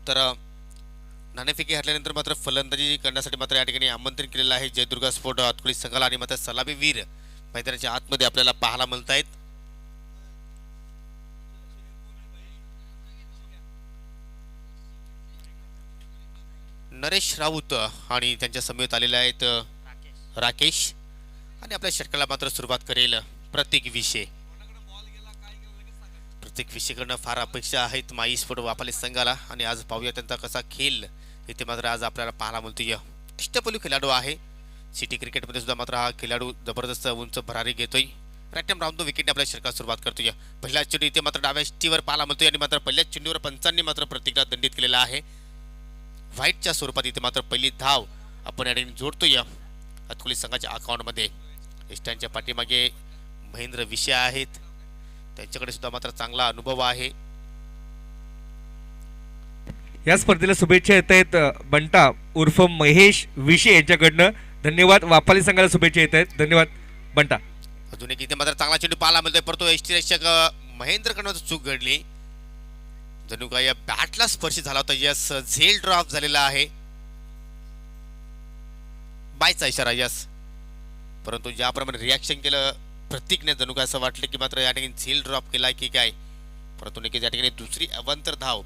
तर नाणेफेकी हरल्यानंतर मात्र फलंदाजी करण्यासाठी मात्र या ठिकाणी आमंत्रण केलेलं आहे जयदुर्गा स्पोर्ट अतकुली संघाला आणि मात्र सलामी वीर मैदानाच्या आतमध्ये आपल्याला पाहायला मिळत आहेत. नरेश राऊत आणि त्यांच्या समेत आलेले आहेत राकेश आणि आपल्या षटकाला मात्र सुरुवात करेल प्रत्येक विषय. प्रत्येक विषयकडनं फार अपेक्षा आहेत माई स्पोर्ट वापाली संघाला आणि आज पाहूया त्यांचा कसा खेळ इथे मात्र आज आपल्याला पाहायला मिळतोय. अष्टपैलू खेळाडू आहे. सिटी क्रिकेटमध्ये सुद्धा मात्र हा खेळाडू जबरदस्त उंच भरारी घेतोय. प्रॅक्टम राऊंड विकेटने आपल्या षटकात सुरुवात करतोय. पहिला चेंडू इथे मात्र डाव्या स्टीवर पाहायला मिळतोय आणि मात्र पहिल्या चेंडूवर पंचांनी मात्र प्रतिक्रिया दंडित केलेला आहे. व्हाईटच्या स्वरूपात इथे मात्र पहिली धाव आपण या ठिकाणी जोडतोय अतकुली संघाच्या अकाउंटमध्ये. इष्टांच्या पाठीमागे महेंद्र विषय आहेत. त्यांच्याकडे सुद्धा मात्र चांगला अनुभव आहे. या स्पर्धेला शुभेच्छा येत आहेत बंटा उर्फ महेश विषय यांच्याकडनं. धन्यवाद. वापाली संघाला शुभेच्छा येत आहेत. धन्यवाद बंटा. अजून एक इथे मात्र चांगला चेंडू पाहायला मिळतोय परंतु यष्टीरक्षक महेंद्रकडनं चूक घडली. जणू काय या बॅटला स्पर्श झाला होता. यस झेल ड्रॉप झालेला आहे. बायचा इशारा यस. परंतु ज्याप्रमाणे रिॲक्शन केलं प्रतीकने जणू काय असं वाटलं की मात्र या ठिकाणी झेल ड्रॉप केलाय की काय. परंतु नक्कीच या ठिकाणी दुसरी अवंतर धाव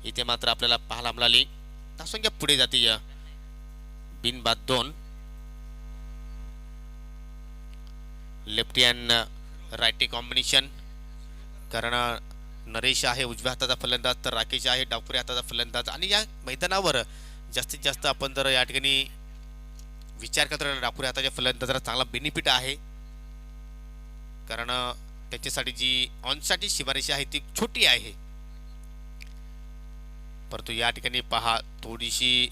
इथे मात्र आपल्याला पाहायला मिळाली. धावसंख्या पुढे जाते बिनबाद 2. Lefty and righty combination. कारण नरेश आहे उजव्या हाताचा फलंदाज तर राकेश आहे डावखुऱ्या हाताचा फलंदाज. आणि या मैदानावर जास्तीत जास्त आपण जर या ठिकाणी विचार करता डावखुऱ्या हाताच्या फलंदाजाला चांगला बेनिफिट आहे. कारण त्याच्यासाठी जी ऑनसाठी सीमारेषा आहे ती छोटी आहे. परंतु या ठिकाणी पहा थोडीशी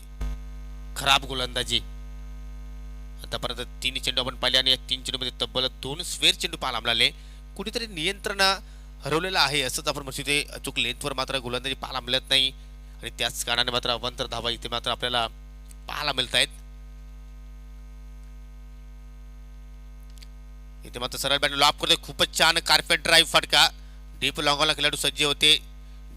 खराब गोलंदाजी. आतापर्यंत 3 चेंडू आपण पाहिले आणि या 3 चेंडूमध्ये तब्बल 2 स्वेअर चेंडू पाहायला मिळाले. कुठेतरी नियंत्रण हरवलेलं आहे असंच आपण म्हणतो. ते अचूक लेंथवर मात्र गोलंदाजी पाहायला मिळत नाही आणि त्याच कारणाने मात्र अवंतर धावा इथे मात्र आपल्याला पाहायला मिळत आहेत. इथे मात्र सरळ बॅट लॉप करतोय. खूपच छान कार्पेट ड्राईव्ह फटका. डीप लॉंगॉनला खेळाडू सज्ज होते.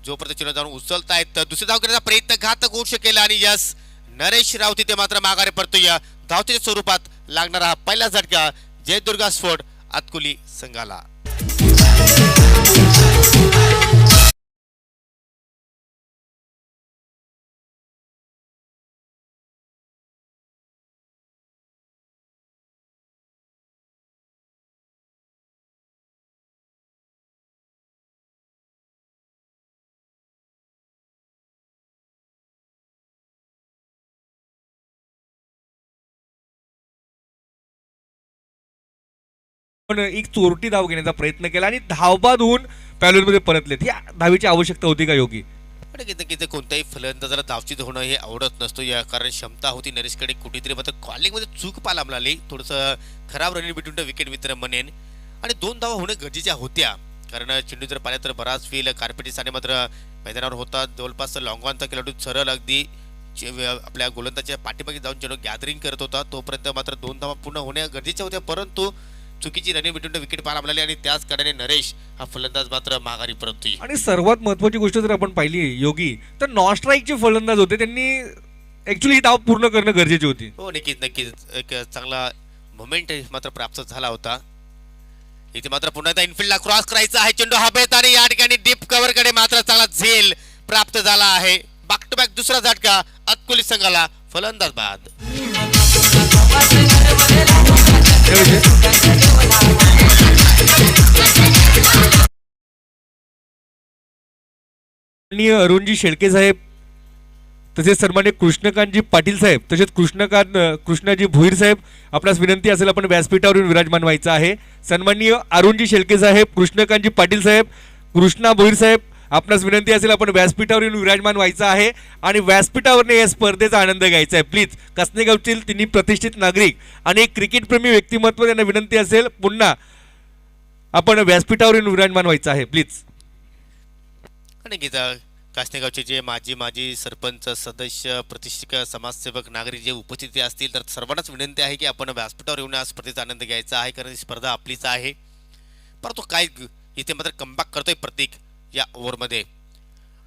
जोपर्यंत चेंडू जाऊन उचलतायत दुसरी धाव करण्याचा प्रयत्न घातक होऊ शकेल आणि यस नरेश राऊत इथे मात्र माघारी पडतोय. धावतीच्या स्वरूपात लागणारा हा पहिला झटका जयदुर्गा स्पोर्ट अतकुली संघाला. पण एक चोरटी धाव घेण्याचा प्रयत्न केला आणि धावबाद होऊन पॅलोनमध्ये परतलेत. या धावीची आवश्यकता होती का योगी? नक्कीच कोणत्याही फलंदाजाला धावचीत होणं हे आवडत नसतो. या कारण क्षमता होती नरेशकडे कुठेतरी मात्र कॉलिंगमध्ये चूक पाहायला मिळाली. थोडंसं खराब रनिंग बिटवीन विकेट मित्र म्हणेन आणि 2 धावा होणं गरजेच्या होत्या. कारण चेंडू जर पाहिला तर बराच फील कार्पेटीसाने मात्र मैदानावर होता. जवळपास लॉंगॉनचा खेळाडू सरळ अगदी आपल्या गोलंदाच्या पाठीमागे जाऊन चेंडू गॅदरिंग करत होता. तोपर्यंत मात्र 2 धावा पूर्ण होण्या गरजेच्या होत्या. परंतु चुकीची रनिंग बिटवीन विकेट पाहायला मिळाली आणि त्याच कारणाने नरेश हा फलंदाज मात्र माघारी परततोय. आणि सर्वात महत्वाची गोष्ट जर आपण पाहिली योगी तर नॉन स्ट्राईकचे फलंदाज होते. त्यांनी ऍक्च्युली ही धाव पूर्ण करणं गरजेची होती. हो नक्कीच एक चांगला मोमेंट मात्र प्राप्त झाला होता. इथे मात्र पुन्हा एकदा इनफिल्डला क्रॉस करायचा आहे. चेंडू हवेत आणि या ठिकाणी डीप कव्हर कडे मात्र चांगला झेल प्राप्त झाला आहे. बॅक टू बॅक दुसरा झटका अतकुली संघाला फलंदाज बाद. अरुणजी शेळके साहेब तसेच सन्मान्य कृष्णकांतजी पाटील साहेब तसेच कृष्णाजी भोईर साहेब आपणास विनंती असेल आपण व्यासपीठावर येऊन विराजमान व्हायचं आहे. सन्माननीय अरुणजी शेळके साहेब कृष्णकांतजी पाटील साहेब कृष्णा भोईर साहेब आपणास विनंती असेल आपण व्यासपीठावर येऊन विराजमान व्हायचं आहे आणि व्यासपीठावरने या स्पर्धेचा आनंद घ्यायचा आहे. प्लीज कसनेगावतील तिन्ही प्रतिष्ठित नागरिक आणि क्रिकेटप्रेमी व्यक्तिमत्व यांना विनंती असेल पुन्हा आपण व्यासपीठावर येऊन विराजमान व्हायचं आहे प्लीज. कासनेगावचे जे माजी सरपंच सदस्य प्रतिष्ठित समाजसेवक नागरिक जे उपस्थित असतील तर सर्वांनाच विनंती आहे की आपण व्यासपीठावर येऊन या स्पर्धेचा आनंद घ्यायचा आहे. कारण ही स्पर्धा आपलीच आहे. परंतु काय इथे मात्र कमबॅक करतोय प्रतीक या ओव्हरमध्ये.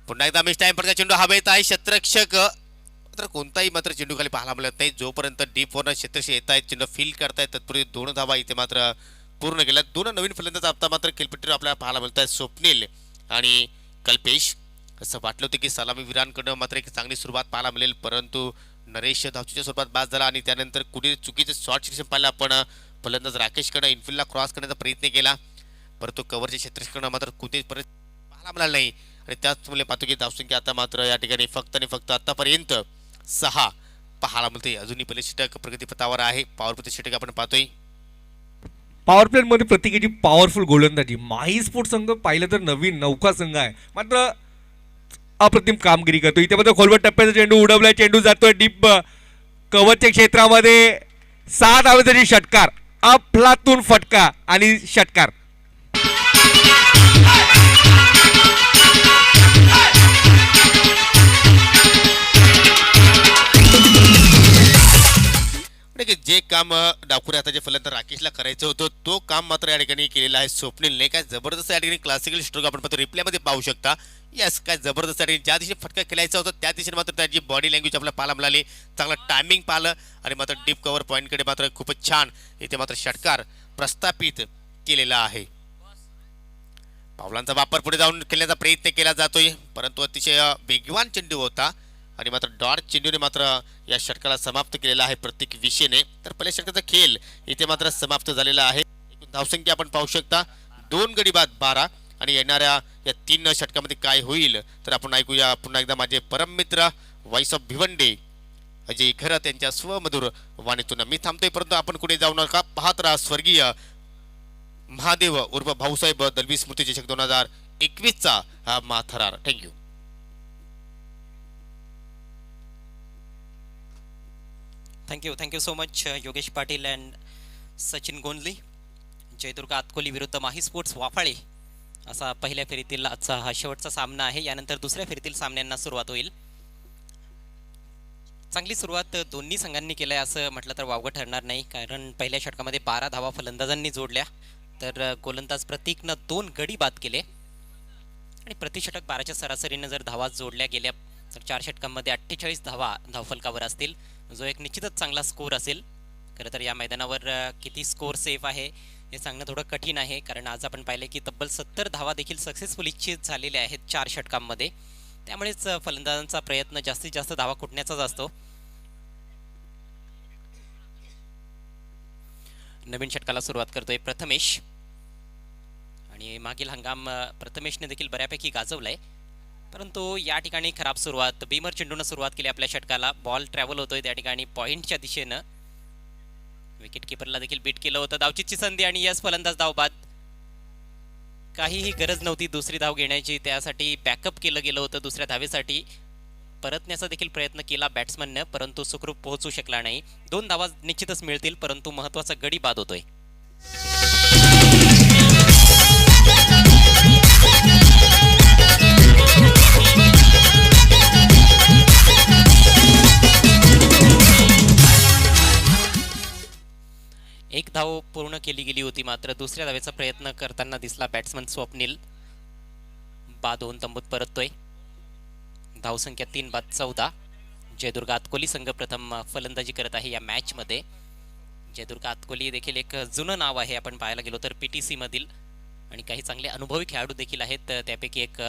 पुन्हा एकदा मिस टाइम पडता चेंडू हवेत आहे क्षेत्ररक्षक मात्र कोणताही मात्र चेंडू खाली पाहायला मिळत नाही जोपर्यंत डीप वरनं क्षेत्ररक्षक येत आहेत चेंडू फील करतायत तत्पूर्वी 2 धावा इथे मात्र पूर्ण केल्या 2 नवीन फलंदाज आता मात्र खेळपट्टीवर आपल्याला पाहायला मिळत आहेत स्वप्नील आणि कल्पेश. असं वाटलं होतं की सलामीवीरांकडनं मात्र एक चांगली सुरुवात पाहायला मिळेल परंतु नरेश धावचीच्या स्वरूपात बाद झाला आणि त्यानंतर कुठे चुकीचं शॉर्ट सिलेक्शन पाहिलं आपण. फलंदाज राकेशकडनं इनफिल्डला क्रॉस करण्याचा प्रयत्न केला परंतु कव्हरच्या क्षेत्ररक्षकांना मात्र कुठेच परत पाहायला मिळालं नाही आणि त्याचमुळे पाहतो की धावसंख्या आता मात्र या ठिकाणी फक्त आणि फक्त आतापर्यंत 6 पाहायला मिळते. अजूनही पहिले षटक प्रगतीपथावर आहे. पॉवर प्ले षटक आपण पाहतोय. पॉवर प्ले मध्ये प्रत्येकाची पॉवरफुल गोलंदाजी. माही स्पोर्ट संघ पाहिलं तर नवीन नौका संघ आहे मात्र अप्रतिम कामगिरी करतो. इथे मात्र खोलवर टप्प्याचा चेंडू उडवलाय चेंडू जातोय डीप कव्हरच्या क्षेत्रामध्ये 6 धावेसाठी षटकार अफलातून फटका आणि षटकार. जे काम डाकुरे हाताचे फलंदाज राकेशला करायचं होतं तो काम मात्र या ठिकाणी केलेलं आहे स्वप्नीलने. काय जबरदस्त या ठिकाणी क्लासिकल स्ट्रोक आपण पाहतो रिप्लेमध्ये पाहू शकता. यस काय जबरदस्त या ठिकाणी ज्या दिशेने फटका खेळायचा होता त्या दिशेने मात्र त्याची बॉडी लँग्वेज आपल्याला पाहायला मिळाली. चांगलं टायमिंग पाहिलं आणि मात्र डीप कव्हर पॉईंटकडे मात्र खूपच छान इथे मात्र षटकार प्रस्थापित केलेला आहे. पावलांचा वापर पुढे जाऊन खेळण्याचा प्रयत्न केला जातोय परंतु अतिशय वेगवान चेंडू होता आणि मात्र डॉट चेंडूने मात्र या षटकाला समाप्त केलेला आहे प्रत्येक विषयाने. तर पहिल्या षटकाचा खेळ इथे मात्र समाप्त झालेला आहे. धावसंख्या आपण पाहू शकता 2 गडी बाद 12 आणि येणाऱ्या या 3 षटकामध्ये काय होईल तर आपण ऐकूया पुन्हा एकदा माझे परममित्र व्हॉइस ऑफ भिवंडी अजय खरत यांच्या स्वमधुर वाणीतून. मी थांबतोय परंतु आपण कुठे जाऊ नका पाहत राहा स्वर्गीय महादेव उर्फ भाऊसाहेब दलवी स्मृती चषक 2021चा हा माथरार. Thank you. Thank you so much Yogesh Patil and Sachin Gondli. Jaydurg आतकोली विरुद्ध माही स्पोर्ट्स वाफाळे असा पहिल्या फेरीतील आजचा हा शेवटचा सामना आहे. यानंतर दुसऱ्या फेरीतील सामन्यांना सुरुवात होईल. चांगली सुरुवात दोन्ही संघांनी केली असं म्हटलं तर वावगं ठरणार नाही कारण पहिल्या षटकामध्ये 12 धावा फलंदाजांनी जोडल्या तर गोलंदाज प्रतीकनं 2 गडी बाद केले आणि प्रतिषटक 12च्या सरासरीनं जर धावा जोडल्या गेल्या तर 4 षटकांमध्ये 48 धावा धावफलकावर असतील जो एक निश्चितच चांगला स्कोर असेल. खरं तर या मैदानावर किती स्कोर सेफ आहे हे सांगणं थोडं कठीण आहे कारण आज आपण पाहिले की तब्बल 70 धावा देखील सक्सेसफुल इच्छित झालेल्या आहेत 4 षटकांमध्ये. त्यामुळेच फलंदाजांचा प्रयत्न जास्तीत जास्त धावा कुटण्याचाच असतो. नवीन षटकाला सुरुवात करतोय प्रथमेश आणि मागील हंगाम प्रथमेशने देखील बऱ्यापैकी गाजवलाय परंतु या ठिकाणी खराब सुरुवात. बीमर चेंडूनं सुरुवात केली आपल्या षटकाला. बॉल ट्रॅव्हल होतोय त्या ठिकाणी पॉइंटच्या दिशेनं. विकेट किपरला देखील बीट केलं होतं. धावचीची संधी आणि यस फलंदाज धाव बाद. काहीही गरज नव्हती दुसरी धाव घेण्याची त्यासाठी बॅकअप केलं गेलं होतं दुसऱ्या धावेसाठी. परतण्याचा देखील प्रयत्न केला बॅट्समननं परंतु सुखरूप पोहोचू शकला नाही. 2 धावा निश्चितच मिळतील परंतु महत्वाचा गडी बाद होतोय. एक धाव पूर्ण केली गेली होती मात्र दुसऱ्या धावेचा प्रयत्न करताना दिसला बॅट्समन स्वप्नील. बाद होऊन तंबूत परततोय. धावसंख्या 3 बाद 14. जयदुर्ग आतकोली संघ प्रथम फलंदाजी करत आहे या मॅच मध्ये. जयदुर्ग आतकोली देखील एक जुनं नाव आहे आपण पाहायला गेलो तर PTC मधील आणि काही चांगले अनुभवी खेळाडू देखील आहेत. त्यापैकी एक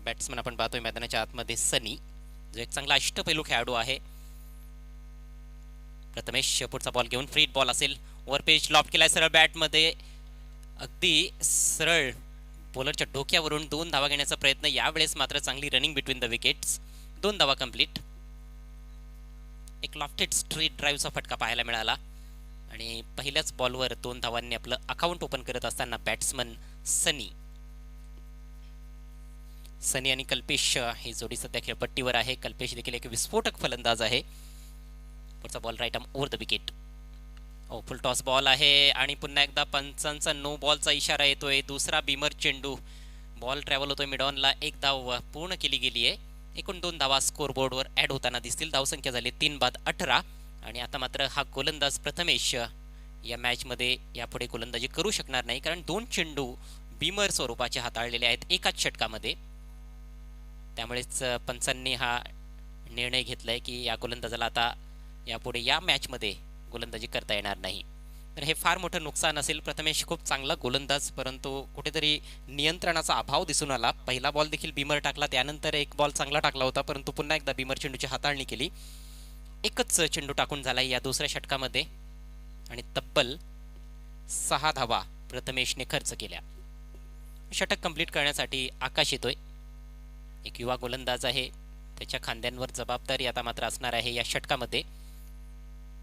बॅट्समन आपण पाहतोय मैदानाच्या आतमध्ये सनी जो एक चांगला अष्टपैलू खेळाडू आहे. प्रथमेश पुढचा बॉल घेऊन फ्री बॉल असेल. ओव्हर पेज लॉप केलाय सरळ बॅट मध्ये अगदी सरळ बॉलरच्या डोक्यावरून 2 धावा घेण्याचा प्रयत्न. यावेळेस मात्र चांगली रनिंग बिटवीन द विकेट्स. 2 धावा कंप्लीट. एक लॉफ्टेड स्ट्रेट ड्राईव्हचा फटका पाहायला मिळाला आणि पहिल्याच बॉलवर 2 धावांनी आपलं अकाउंट ओपन करत असताना बॅट्समन सनी आणि कल्पेश ही जोडी सध्या खेळपट्टीवर आहे. कल्पेश देखील एक विस्फोटक फलंदाज आहे. पुढचा ball right arm over the wicket. Full toss ball आहे आणि पुन्हा एकदा पंचांचा नो बॉलचा इशारा येतोय. दुसरा बीमर चेंडू. बॉल ट्रॅव्हल होतोय मिडॉनला. 1 धाव पूर्ण केली गेली आहे. एकूण 2 धावा स्कोर बोर्डवर ऍड होताना दिसतील. धावसंख्या झाली 3 बाद 18 आणि आता मात्र हा गोलंदाज प्रथमेश या मॅचमध्ये यापुढे गोलंदाजी करू शकणार नाही कारण 2 चेंडू बीमर स्वरूपाचे हाताळलेले आहेत एकाच षटकामध्ये. त्यामुळेच पंचांनी हा निर्णय घेतलाय की या गोलंदाजाला आता यापुढे या मॅचमध्ये गोलंदाजी करता येणार नाही. तर हे फार मोठं नुकसान असेल. प्रथमेश खूप चांगला गोलंदाज, परंतु कुठेतरी नियंत्रणाचा अभाव दिसून आला. पहिला बॉल देखील बिमर टाकला, त्यानंतर एक बॉल चांगला टाकला होता, परंतु पुन्हा एकदा बिमर चेंडूची हाताळणी केली. एकच चेंडू टाकून झाला या दुसऱ्या षटकामध्ये आणि तब्बल 6 धावा प्रथमेशने खर्च केल्या. षटक कंप्लीट करण्यासाठी आकाश येतोय. एक युवा गोलंदाज आहे, त्याच्या खांद्यांवर जबाबदारी आता मात्र असणार आहे या षटकामध्ये.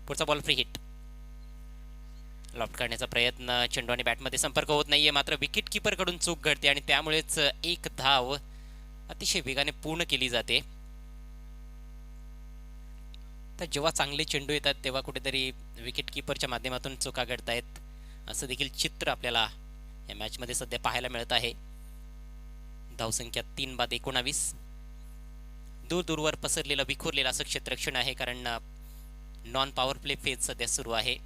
पुढचा बॉल फ्री हिट. लॉफ्ट करण्याचा प्रयत्न, चेंडू आणि बॅटमध्ये संपर्क होत नाहीये, मात्र विकेट किपर कडून चूक घडते आणि त्यामुळेच एक धाव अतिशय वेगाने पूर्ण केली जाते. तर जेव्हा चांगले चेंडू येतात तेव्हा कुठेतरी विकेट किपरच्या माध्यमातून चुका घडतायत असं देखील चित्र आपल्याला या मॅच मध्ये सध्या पाहायला मिळत आहे. धावसंख्या 3 बाद 19. दूर दूरवर पसरलेलं विखुरलेलं असं क्षेत्ररक्षण आहे, कारण नॉन पॉवर प्ले फेज सध्या सुरू आहे.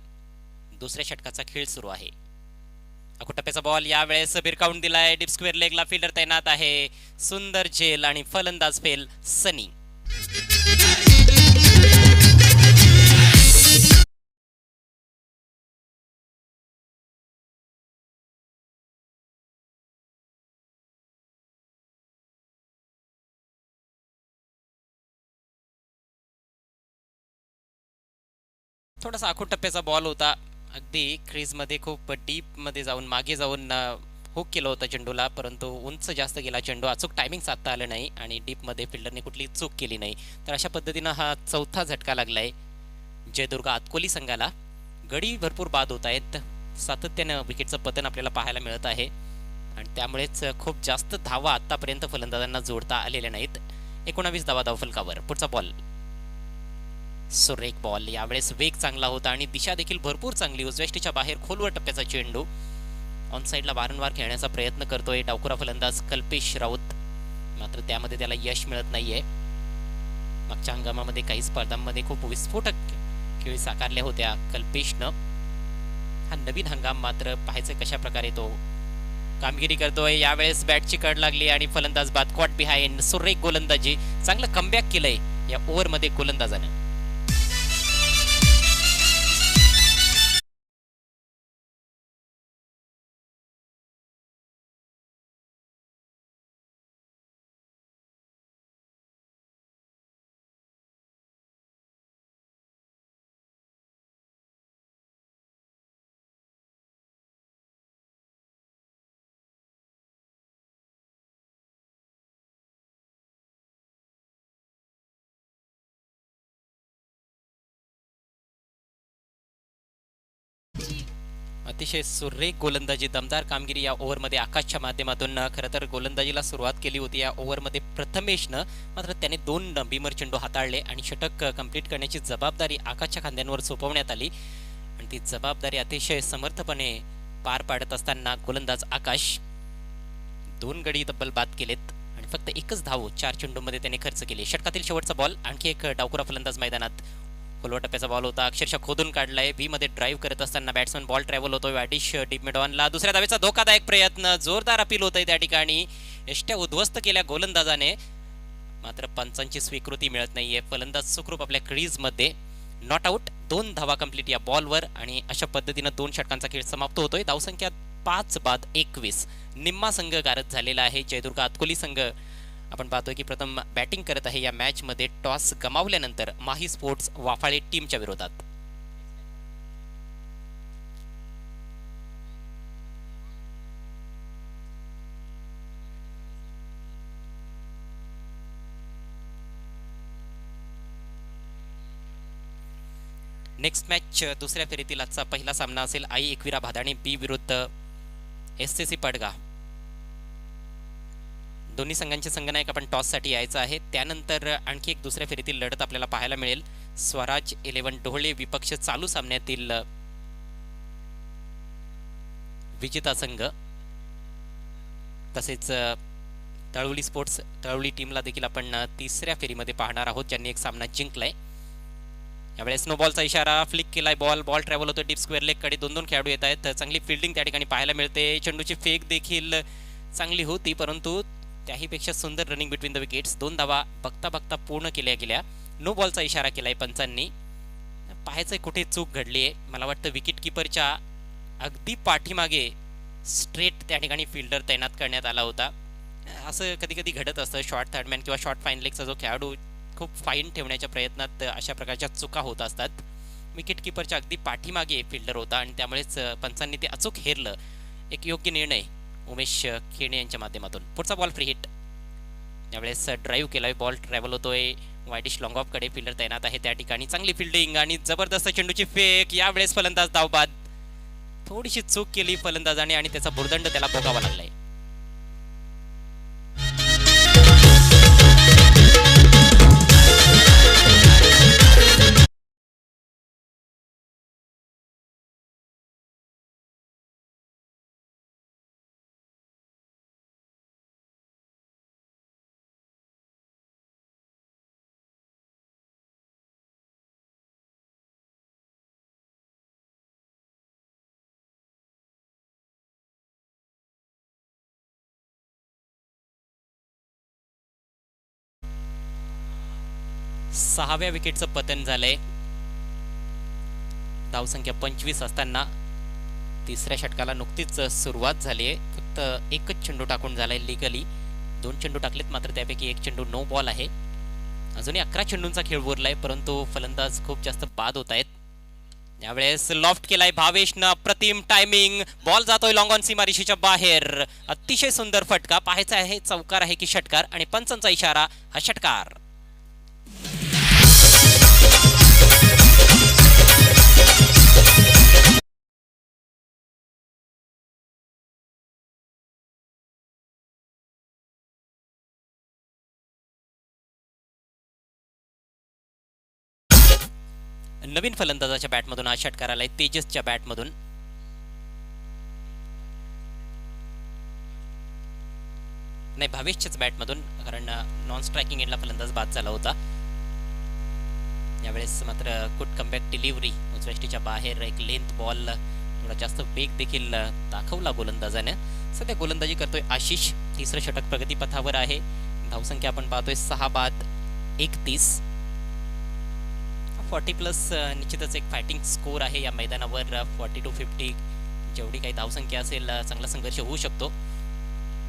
दुसऱ्या षटकाचा खेळ सुरू आहे. अकुटप्प्याचा बॉल यावेळेस बिरकावून दिलाय. डीप स्क्वेअर लेगला फिल्डर तैनात आहे. सुंदर झेल आणि फलंदाज फेल सनी. थोडासा आखूड टप्प्याचा बॉल होता. अगदी क्रीजमध्ये खूप डीप मध्ये जाऊन मागे जाऊन हुक केलं होतं चेंडूला, परंतु उंच जास्त गेला चेंडू. अचूक टायमिंग साधता आलं नाही आणि डीपमध्ये फिल्डरने कुठली चूक केली नाही. तर अशा पद्धतीनं हा चौथा झटका लागलाय जयदुर्ग आतकोली संघाला. गडी भरपूर बाद होत आहेत. सातत्यानं विकेटचं पतन आपल्याला पाहायला मिळत आहे आणि त्यामुळेच खूप जास्त धावा आतापर्यंत फलंदाजांना जोडता आलेल्या नाहीत. 19 धावा धावफलकावर. पुढचा बॉल सुरेख बॉल. यावेळेस वेग चांगला होता आणि दिशा देखील भरपूर चांगली. उजव्या बाहेर खोलवर टप्प्याचा चेंडू. ऑन साईडला वारंवार खेळण्याचा प्रयत्न करतोय डावखुरा फलंदाज कल्पेश राऊत, मात्र त्यामध्ये त्याला यश मिळत नाहीये. मागच्या हंगामामध्ये काही स्पर्धांमध्ये खूप विस्फोटक खेळी साकारल्या होत्या कल्पेशनं. हा नवीन हंगाम मात्र पाहायचं कशा प्रकारे तो कामगिरी करतोय. यावेळेस बॅटची कड लागली आणि फलंदाज बाद कॉट बिहाइंड. सुरेख गोलंदाजी, चांगलं कमबॅक केलंय या ओव्हरमध्ये गोलंदाजानं. अतिशय सुरेख गोलंदाजी, दमदार कामगिरी या ओव्हरमध्ये आकाशच्या माध्यमातून. खरं तर गोलंदाजीला सुरुवात केली होती या ओव्हरमध्ये प्रथमेशनं, मात्र त्याने 2 बीमर चेंडू हाताळले आणि षटक कंप्लीट करण्याची जबाबदारी आकाशच्या खांद्यांवर सोपवण्यात आली आणि ती जबाबदारी अतिशय समर्थपणे पार पाडत असताना गोलंदाज आकाश 2 गडी तब्बल बाद केलेत आणि फक्त एकच धाव 4 चेंडूमध्ये त्याने खर्च केली. षटकातील शेवटचा बॉल. आणखी एक डावखुरा फलंदाज मैदानात. खोलवर टप्प्याचा बॉल होता, अक्षरशः खोदून काढलाय. व्ही मध्ये ड्राईव्ह करत असताना बॅट्समन बॉल ट्रॅव्हल होतोय. वॅडिश डीप मिड ऑनला. दुसऱ्या धावेचा धोकादायक प्रयत्न, जोरदार अपील होतंय त्या ठिकाणी. एष्ट्या उद्ध्वस्त केल्या गोलंदाजाने, मात्र पंचांची स्वीकृती मिळत नाहीये. फलंदाज सुखरूप आपल्या क्रीज मध्ये. Not out. 2 धावा कंप्लीट या बॉलवर आणि अशा पद्धतीनं 2 षटकांचा खेळ समाप्त होतोय. धावसंख्या 5 बाद 21. निम्मा संघ गारद झालेला आहे. जयदुर्ग आतकोली संघ आपण पाहतोय की प्रथम बॅटिंग करत आहे या मॅच मध्ये. टॉस गमावल्यानंतर माही स्पोर्ट्स वाफाळे टीमच्या विरोधात. नेक्स्ट मॅच दुसऱ्या फेरीतील आजचा पहिला सामना असेल आई एकविरा भादाणे बी विरुद्ध एससीसी पडगा. दोन्ही संघांचे संघनायक आपण टॉस साठी यायचं आहे. त्यानंतर आणखी एक दुसऱ्या फेरीतील लढत आपल्याला पाहायला मिळेल. स्वराज 11 डोहळे विपक्ष चालू सामन्यातील विजेता संघ, तसेच तळवली स्पोर्ट्स तळवली टीमला देखील आपण तिसऱ्या फेरीमध्ये पाहणार आहोत, ज्यांनी एक सामना जिंकलाय. यावेळेस स्नो बॉलचा इशारा, फ्लिक केलाय बॉल. बॉल ट्रॅव्हल होतो डीप स्क्वेअर लेग कडे. 2 खेळाडू येत आहेत. चांगली फिल्डिंग त्या ठिकाणी पाहायला मिळते. चेंडूची फेक देखील चांगली होती, परंतु त्याही पेक्षा सुंदर रनिंग बिटवीन द विकेट्स. 2 धावा बघता बघता पूर्ण केल्या गेल्या. नो बॉलचा इशारा केलाय पंचांनी. पाहायचंय कुठे चूक घडली आहे. मला वाटतं विकेट किपरच्या अगदी पाठीमागे स्ट्रेट त्या ठिकाणी फिल्डर तैनात करण्यात आला होता. असं कधी कधी घडत असतं. शॉर्ट थर्डमॅन किंवा शॉर्ट फाईन लेगचा जो खेळाडू खूप फाईन ठेवण्याच्या प्रयत्नात अशा प्रकारच्या चुका होत असतात. विकेट किपरच्या अगदी पाठीमागे फिल्डर होता आणि त्यामुळेच पंचांनी ते अचूक हेरलं. एक योग्य निर्णय उमेश खेणे यांच्या माध्यमातून. पुढचा बॉल फ्री हिट. यावेळेस ड्राईव्ह केलाय. बॉल ट्रॅव्हल होतोय वायडिश लॉंग ऑफ कडे. फिल्डर तैनात आहे त्या ठिकाणी. चांगली फिल्डिंग आणि जबरदस्त चेंडूची फेक. यावेळेस फलंदाज धावबाद. थोडीशी चूक केली फलंदाजाने आणि त्याचा भुर्दंड त्याला भोगावा लागलाय. सहाव्या विकेटचं पतन झालंय. धावसंख्या 25 असताना तिसऱ्या षटकाला नुकतीच सुरुवात झाली आहे. फक्त एकच चेंडू टाकून झालाय लिगली. 2 चेंडू टाकलेत मात्र त्यापैकी एक चेंडू नो बॉल आहे. अजूनही 11 चेंडूंचा खेळ उरलाय परंतु फलंदाज खूप जास्त बाद होत आहेत. यावेळेस लॉफ्ट केलाय भावेशनं. अप्रतिम टायमिंग. बॉल जातोय लॉंग ऑन सीमारेषेच्या बाहेर. अतिशय सुंदर फटका. पाहायचा आहे चौकार आहे की षटकार आणि पंचांचा इशारा हा षटकार. नवीन फलंदाजाच्या बॅटमधून हा षटकार आलाय. तेजसच्या बॅटमधून. नाही भावेशच्याच बॅटमधून कारण नॉन स्ट्रायकिंग एंडला फलंदाज बाद झाला होता. यावेळेस मात्र गुड कमबॅक डिलिव्हरी. उजव्या बाहेर एक लेंथ बॉल. थोडा जास्त वेग देखील दाखवला गोलंदाजाने. सध्या गोलंदाजी करतोय आशिष. तिसरं षटक प्रगतीपथावर आहे. धावसंख्या आपण पाहतोय 6 बाद 31. 40+ निश्चितच एक फायटिंग स्कोर आहे या मैदानावर. 40 to 50 जेवढी काही धावसंख्या असेल चांगला संघर्ष होऊ शकतो.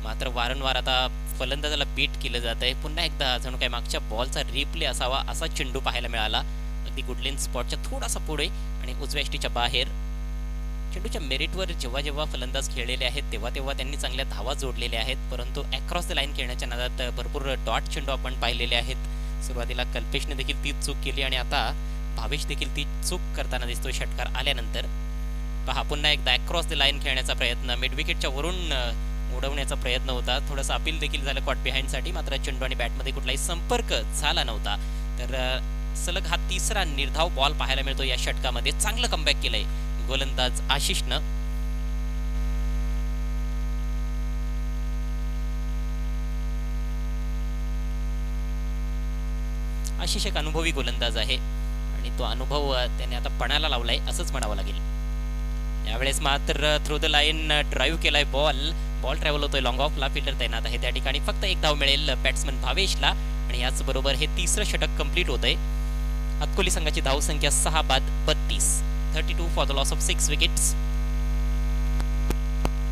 मात्र वारंवार आता फलंदाजाला बीट केलं जात आहे. पुन्हा एकदा जणू काय मागच्या बॉलचा रिप्ले असावा असा चेंडू पाहायला मिळाला. अगदी गुडलेन स्पॉटच्या थोडासा पुढे आणि उजव्या यष्टीच्या बाहेर. चेंडूच्या मेरिटवर जेव्हा जेव्हा फलंदाज खेळलेले आहेत तेव्हा तेव्हा त्यांनी चांगल्या धावा जोडलेल्या आहेत. परंतु अक्रॉस द लाईन खेळण्याच्या नादात भरपूर डॉट चेंडू आपण पाहिलेले आहेत. सुरुवातीला कल्पेशने देखील तीच चूक केली आणि आता भावेश देखील ती चूक करताना दिसतोय षटकार आल्यानंतर. पहा पुन्हा एकदा अक्रॉस द लाईन खेळण्याचा प्रयत्न. मिड विकेटच्या वरून उडवण्याचा प्रयत्न होता. थोडासा अपील देखील झालं कॉट बिहाइंडसाठी. मात्र चेंडू आणि बॅटमध्ये कुठलाही संपर्क झाला नव्हता. तर सलग हा तिसरा निर्धाव बॉल पाहायला मिळतो या षटकामध्ये. चांगलं कमबॅक केलंय गोलंदाज आशिषनं. आशिष एक अनुभवी गोलंदाज आहे आणि तो अनुभव त्याने आता पणाला लावलाय असंच म्हणावं लागेल. यावेळेस मात्र थ्रू द लाईन ड्राईव्ह केलाय बॉल. बॉल ट्रॅव्हल होतोय लॉंग ऑफला. फिल्डर तैनात आहे त्या ठिकाणी. फक्त एक धाव मिळेल बॅट्समन भावेशला आणि याच बरोबर हे तिसरं षटक कंप्लीट होतंय. हातकोली संघाची धावसंख्या 6 बाद 32. 32 for the loss of 6 wickets.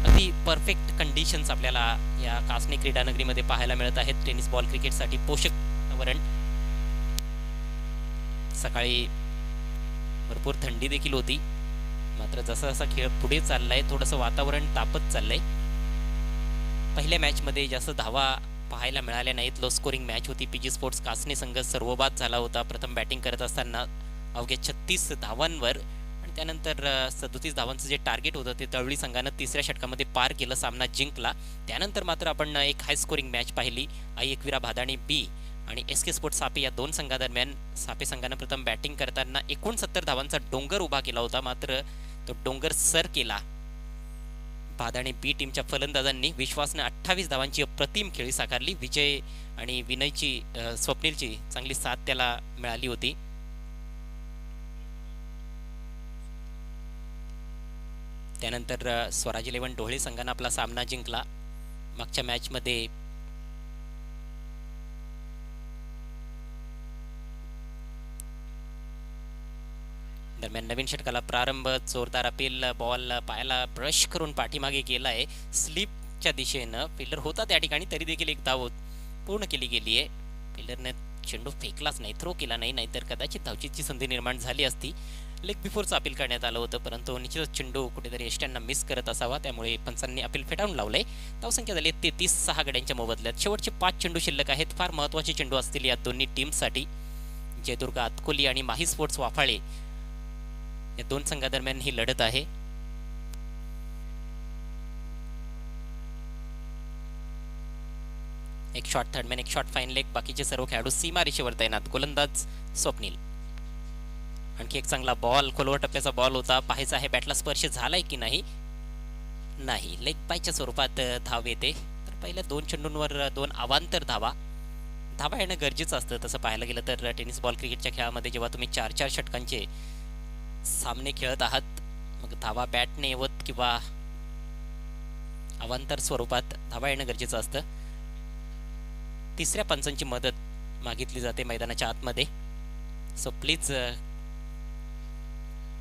अगदी परफेक्ट कंडिशन्स आपल्याला या कासनी क्रीडानगरीमध्ये पाहायला मिळत आहेत. टेनिस बॉल क्रिकेटसाठी पोषक वातावरण. सकाळी भरपूर थंडी देखील होती. मात्र जसा जसा खेळ पुढे चाललाय थोडंसं वातावरण तापत चाललंय. पहिल्या मॅचमध्ये जास्त धावा पाहायला मिळाल्या नाहीत. लो स्कोरिंग मॅच होती. पीजी स्पोर्ट्स कासनी संघ सर्वबाद झाला होता प्रथम बॅटिंग करत असताना अवघ्या 36 धावांवर. आणि त्यानंतर 37 धावांचं जे टार्गेट होतं ते तळवली संघानं तिसऱ्या षटकामध्ये पार केलं. सामना जिंकला. त्यानंतर मात्र आपण एक हाय स्कोरिंग मॅच पाहिली. आई एकविरा भादाणी बी आणि SK स्पोर्ट्स सापे या दोन संघादरम्यान. सापे संघानं प्रथम बॅटिंग करताना 69 धावांचा डोंगर उभा केला होता. मात्र तो डोंगर सर केला भादाणी बी टीमच्या फलंदाजांनी. विश्वासनं 28 धावांची अप्रतिम खेळी साकारली. विजय आणि विनयची स्वप्नीलची चांगली साथ त्याला मिळाली होती. त्यानंतर स्वराज 11 ढोळे संघानं आपला सामना जिंकला. मागच्या मॅचमध्ये दरम्यान नवीन षटकाला प्रारंभ, जोरदार अपील, बॉल पायाला ब्रश करून पाठीमागे गेलाय स्लिपच्या दिशेनं. फिल्डर होता त्या ठिकाणी तरी देखील एक धाव पूर्ण केली गेली आहे. फिल्डरने चेंडू फेकलाच नाही, थ्रो केला नाही, नाहीतर कदाचित धावचीची संधी निर्माण झाली असती. लेग बिफोरचं अपील करण्यात आलं होतं, परंतु निश्चितच चेंडू कुठेतरी यष्ट्यांना मिस करत असावा, त्यामुळे पंचांनी अपील फेटाळून लावलंय. धावसंख्या झाली 33 गड्यांच्या मोबदल्यात. शेवटचे 5 चेंडू शिल्लक आहेत. फार महत्त्वाचे चेंडू असतील या दोन्ही टीमसाठी. जयदुर्ग आतकोली आणि माही स्पोर्ट्स वाफाळे या दोन संघादरम्यान ही लढत आहे. एक शॉट थर्डमॅन, एक शॉट फाईन लेग, बाकीचे सर्व खेळाडू सीमा रेषेवर तैनात. गोलंदाज स्वप्नील. आणखी एक चांगला बॉल, खोलवर टप्प्याचा बॉल होता. पाहायचा आहे बॅटला स्पर्श झालाय की नाही. नाही, लेग बायच्या स्वरूपात धाव येते. तर पहिल्या 2 चेंडूंवर 2 अवांतर धावा येणं गरजेचं असतं. तसं पाहायला गेलं तर टेनिस बॉल क्रिकेटच्या खेळामध्ये जेव्हा तुम्ही 4-4 षटकांचे सामने खेळत आहात, मग धावा बॅटने येवत किंवा अवांतर स्वरूपात धावा येणं गरजेचं असतं. तिसऱ्या पंचांची मदत मागितली जाते मैदानाच्या आतमध्ये. सो प्लीज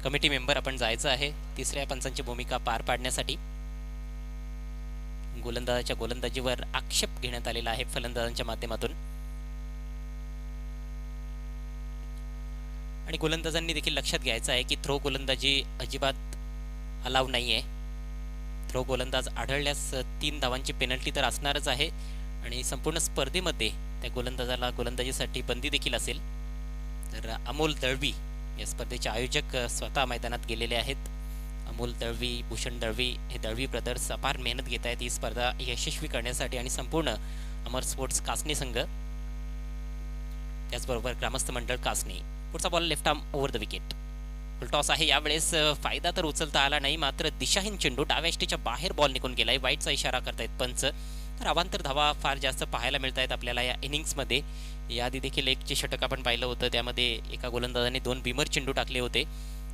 कमिटी मेंबर आपण जायचं आहे तिसऱ्या पंचांची भूमिका पार पाडण्यासाठी. गोलंदाजाच्या गोलंदाजीवर आक्षेप घेण्यात आलेला आहे फलंदाजांच्या माध्यमातून, आणि गोलंदाजांनी देखील लक्षात घ्यायचं आहे की थ्रो गोलंदाजी अजिबात अलाव नाही आहे. थ्रो गोलंदाज आढळल्यास 3 धावांची पेनल्टी तर असणारच आहे, आणि संपूर्ण स्पर्धेमध्ये त्या गोलंदाजाला गोलंदाजीसाठी बंदी देखील असेल. तर अमोल दळवी या स्पर्धेचे आयोजक स्वतः मैदानात गेलेले आहेत. अमोल दळवी, भूषण दळवी, हे दळवी ब्रदर्स अपार मेहनत घेत आहेत ही स्पर्धा यशस्वी करण्यासाठी, आणि संपूर्ण अमर स्पोर्ट्स कासनी संघ, त्याचबरोबर ग्रामस्थ मंडळ कासनी. पुढचा ball left arm over the wicket. Full toss आहे. यावेळेस फायदा तर उचलता आला नाही, मात्र दिशाहीन चेंडू डाव्या यष्टीच्या बाहेर बॉल निघून गेलाय. वाईटचा इशारा करतायत पंच. तर अवांतर धावा फार जास्त पाहायला मिळत आहेत आपल्याला या इनिंग्समध्ये. याआधी देखील एक जे षटक आपण पाहिलं होतं त्यामध्ये एका गोलंदाजाने 2 बीमर चेंडू टाकले होते.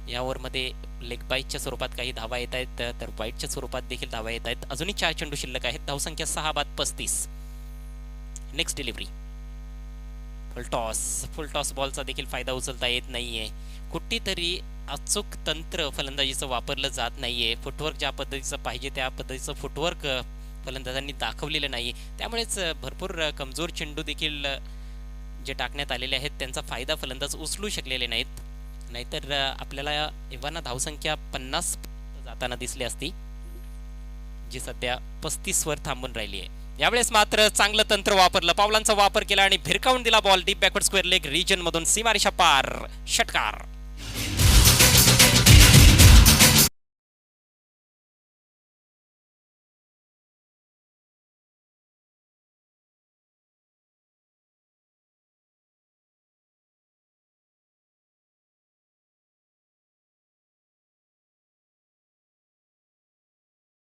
या ओव्हरमध्ये लेग बाईटच्या स्वरूपात काही धावा येत आहेत, तर वाईटच्या स्वरूपात देखील धावा येत आहेत. अजूनही 4 चेंडू शिल्लक आहेत. धावसंख्या 6-35. Next delivery. फुल टॉस बॉलचा देखील फायदा उचलता येत नाहीये. कुठेतरी अचूक तंत्र फलंदाजीचं वापरलं जात नाहीये. फुटवर्क ज्या पद्धतीचं पाहिजे त्या पद्धतीचं फुटवर्क फलंदाजांनी दाखवलेलं नाही. त्यामुळेच भरपूर कमजोर चेंडू देखील जे टाकण्यात आलेले आहेत त्यांचा फायदा फलंदाज उचलू शकलेले नाहीत. नाहीतर आपल्याला एव्हाना धावसंख्या 50 जाताना दिसली असती, जी सध्या 35 वर थांबून राहिली आहे. यावेळेस मात्र चांगलं तंत्र वापरलं, पावलांचा वापर केला आणि भिरकावून दिला ball deep backward square leg region मधून सीमारेषा पार. षटकार.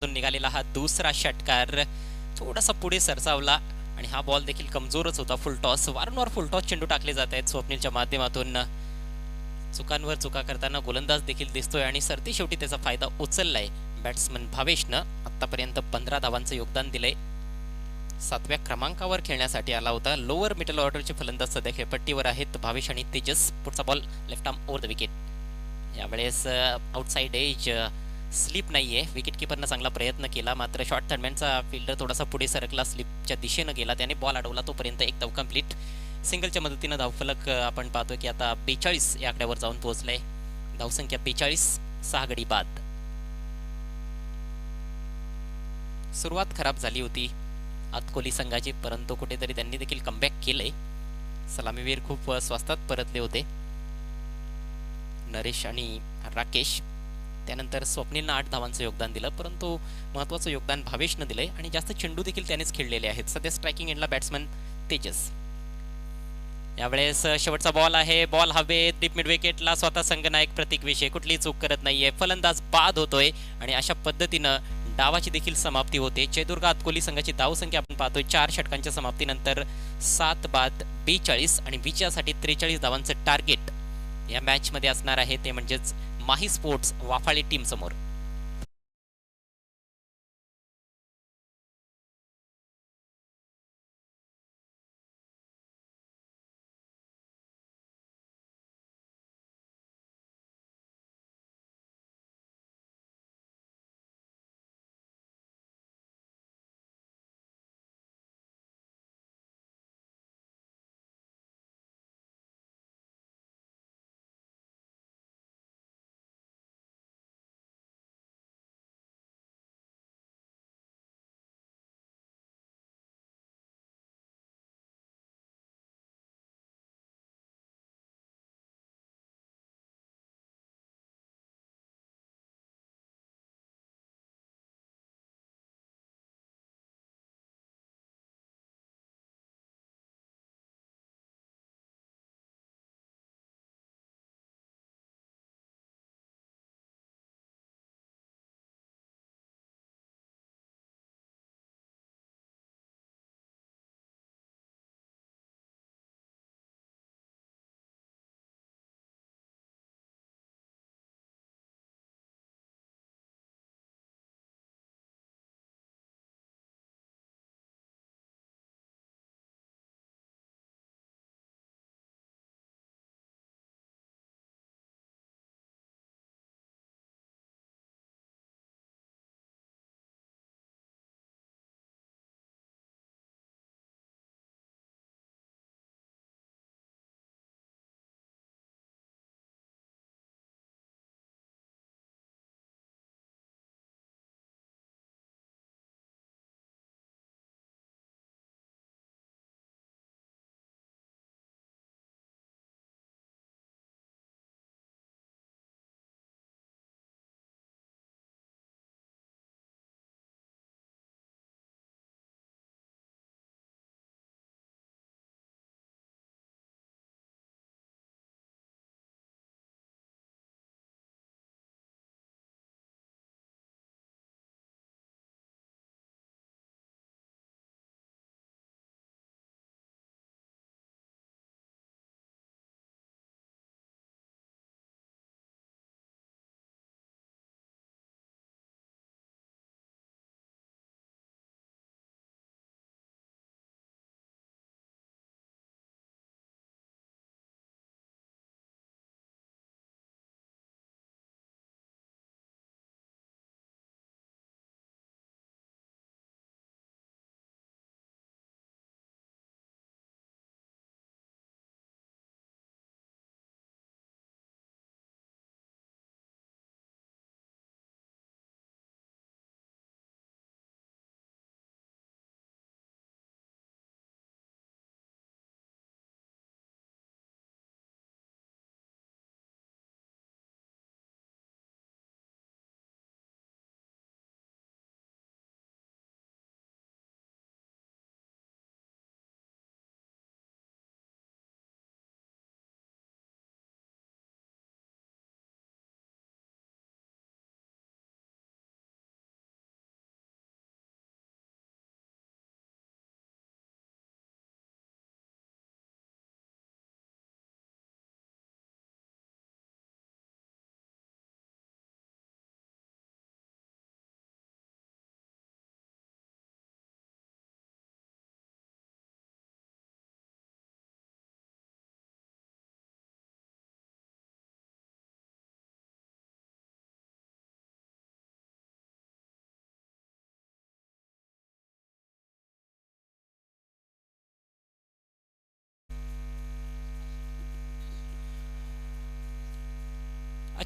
निघालेला हा दुसरा षटकार थोडासा पुढे सरसावला, आणि हा बॉल देखील कमजोरच होता. फुल टॉस, वारंवार फुल टॉस चेंडू टाकले जात आहेत स्वप्नीलच्या माध्यमातून. चुकांवर चुका करताना गोलंदाज देखील दिसतोय, आणि सरती शेवटी त्याचा फायदा उचललाय बॅट्समन भावेशनं. आतापर्यंत 15 धावांचं योगदान दिलंय. 7व्या क्रमांकावर खेळण्यासाठी आला होता. लोअर मिडल ऑर्डरचे फलंदाज सध्या खेळपट्टीवर आहेत, भावेश आणि तेजस. पुढचा ball left arm over the wicket. यावेळेस आउटसाइड एज स्लिप नाहीये. विकेट किपरनं चांगला प्रयत्न केला, मात्र शॉर्ट थर्डमॅनचा फिल्डर थोडासा पुढे सरकला, स्लिपच्या दिशेनं गेला, त्याने बॉल अडवला. तोपर्यंत एक धाव कंप्लीट. सिंगलच्या मदतीनं धावफलक आपण पाहतोय की आता 42 या आकड्यावर जाऊन पोहोचलाय. धावसंख्या 42, 6 गडी बाद. सुरुवात खराब झाली होती आतकोली संघाची, परंतु कुठेतरी त्यांनी देखील कमबॅक केलंय. सलामीवीर खूप स्वस्तात परतले होते, नरेश आणि राकेश. त्यानंतर स्वप्नीलनं 8 धावांचं योगदान दिलं, परंतु महत्त्वाचं योगदान भावेशनं दिलंय, आणि जास्त चेंडू देखील त्यानेच खेळलेले आहेत. सध्या स्ट्रायकिंग एंडला बॅट्समन तेजस. यावेळेस शेवटचा बॉल आहे. बॉल हवेत, डीप मिड विकेटला. स्वतः संघनायक प्रतीक विषय कुठलीही चूक करत नाहीये. फलंदाज बाद होतोय, आणि अशा पद्धतीनं डावाची देखील समाप्ती होते. जयदुर्ग आतकोली संघाची धावसंख्या आपण पाहतोय 4 षटकांच्या समाप्तीनंतर 7 बाद 42, आणि विजयासाठी 43 धावांचं टार्गेट या मॅच मध्ये असणार आहे, ते म्हणजेच माही स्पोर्ट्स वाफाळी टीम समोर.